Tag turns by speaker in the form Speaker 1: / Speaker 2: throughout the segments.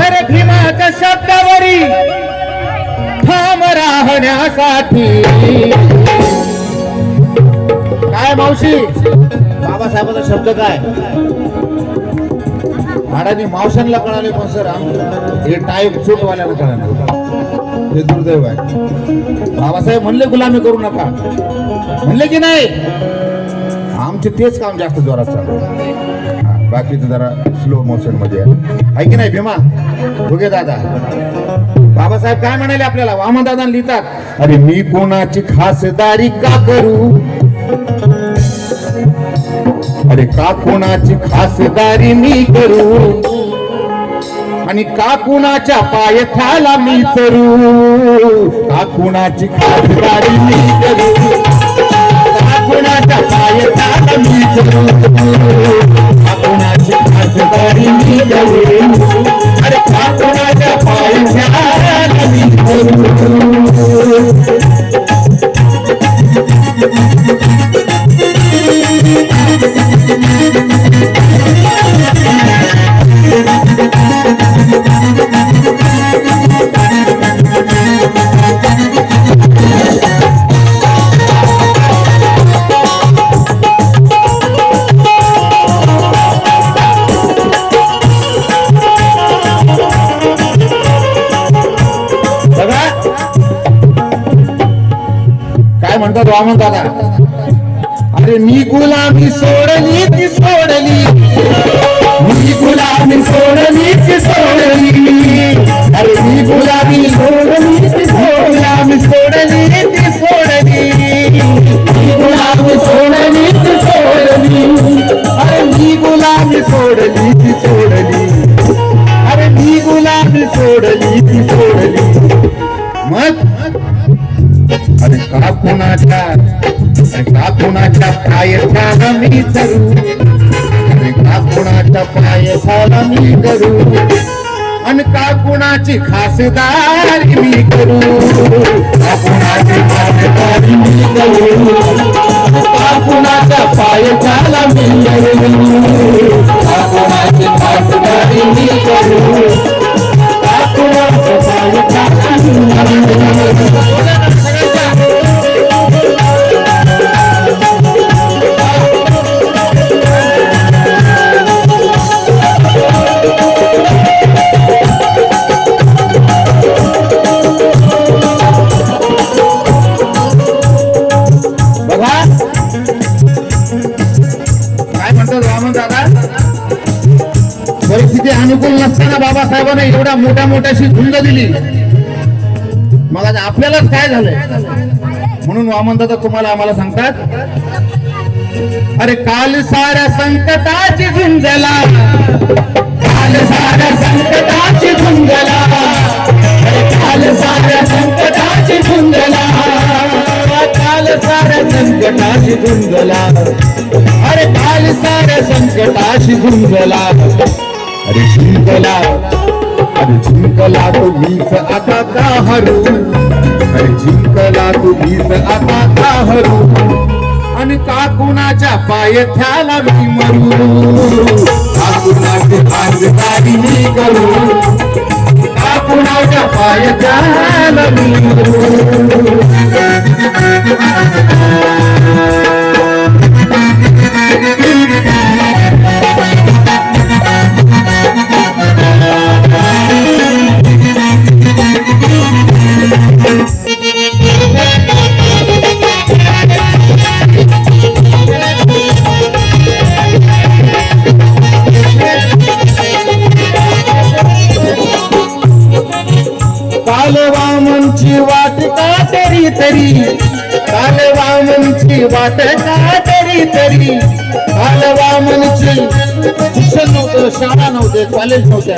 Speaker 1: अरे भीमाच्या शब्दावरी ठाम राहण्यासाठी. काय मावशी बाबासाहेबांचा शब्द काय? महाराजांनी मावशांना कळाले पण सर हे टाईप चूकवाल्याला कळालं. हे दुर्दैव आहे. बाबासाहेब म्हणले गुलामी करू नका म्हणले की नाही. आमचे तेच काम जास्त जोरात चालू. बाकीचं जरा स्लो मोशन मध्ये आहे की नाही भीमा बघे दादा. बाबासाहेब काय म्हणाले आपल्याला? वामन दादा लिहितात, अरे मी कोणाची खासदारी का करू, अरे का कोणाची खासदारी मी करू, आणि का कुणाच्या पायथ्याला मी चरू, का कुणाची खासदारी मी करू, का कुणाच्या पायथ्याला मी चरू, का कुणाची खासदारी मी करू, अरे का कुणाच्या पायथ्याला मी चरू. काय म्हणतात वामन दादा? अरे मी गुलामी सोडली ती सोडली, मी गुलामी सोडली ती सोडली, अरे मी गुलामी सोडली ती गुलामी सोडली ती सोडली, मी गुलामी सोडली ती सोडली, अरे मी गुलामी सोडली ती सोडली, अरे मी गुलामी सोडली ती सोडली. मग अरे का कुणाच्या पायथ्याला मी करू, अरे का कुणाच्या पायथ्याला मी करू, आणि का कुणाची खासदारी मी करू, का कुणाची खासदारी मी करू, का कुणाच्या पायथ्याला मी करू, का कुणाची खासदारी मी करू, का कुणाच्या पायथ्याला मी करू. परिस्थिती अनुकूल नसताना बाबासाहेबांना एवढ्या मोठ्याशी झुंज दिली. मग आज आपल्यालाच काय झालंय म्हणून वामन दादा तुम्हाला आम्हाला सांगतात, अरे काल साऱ्या संकटाची झुंजला, काल साऱ्या संकटाची झुंजला, अरे काल साऱ्या संकटाची झुंजला, काल साऱ्या संकटाची झुंजला, अरे काल साऱ्या संकटाची झुंजला, अरे झुंजला, अरे जिंकला तो मीच आता का हरू, अरे जिंकला तो मीच आता का हरू, आणि का कुणाच्या पायथ्याला मी मरू, का कुणाची खासदारी मी करू, का कुणाच्या पायथ्याला मी मरू. काल वामनची वाट का तरी तरी, काल वामनची वाट का तरी तरी, काल वामनची शिक्षण नव्हतं, शाळा नव्हते, कॉलेज नव्हत्या,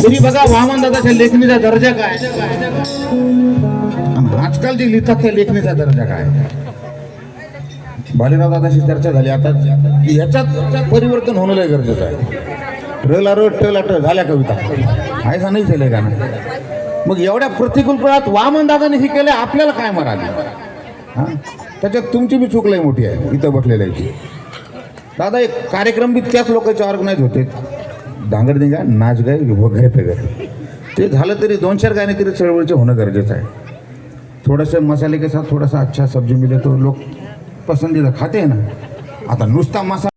Speaker 1: तरी बघा वामन दादाच्या लेखणीचा दर्जा काय, आजकाल जे लिहितात त्या लेखणीचा दर्जा काय. बालीराव दादाशी चर्चा झाली आता, याच्यात परिवर्तन होणं लय गरजेचं आहे. रला र टला ट झाल्या कविता आहेसा नाही झालंय का ना. मग एवढ्या प्रतिकूल काळात वामन दादाने हे केलं, आपल्याला काय मराली. त्याच्यात तुमची बी चूक लय मोठी आहे इथं बसलेल्याची. दादा एक कार्यक्रम बी त्याच लोकांचे ऑर्गनाईज होते, धांगडधिंगा, नाच गाय वगैरे वगैरे. ते झालं तरी 2-4 गाणे तरी चळवळीचे होणं गरजेचं आहे. थोडंसे मसाले के साथ थोडासा अच्छा सब्जी मिले तो लोक पसंदीदा खाते हैं ना. आता नुसता मसाला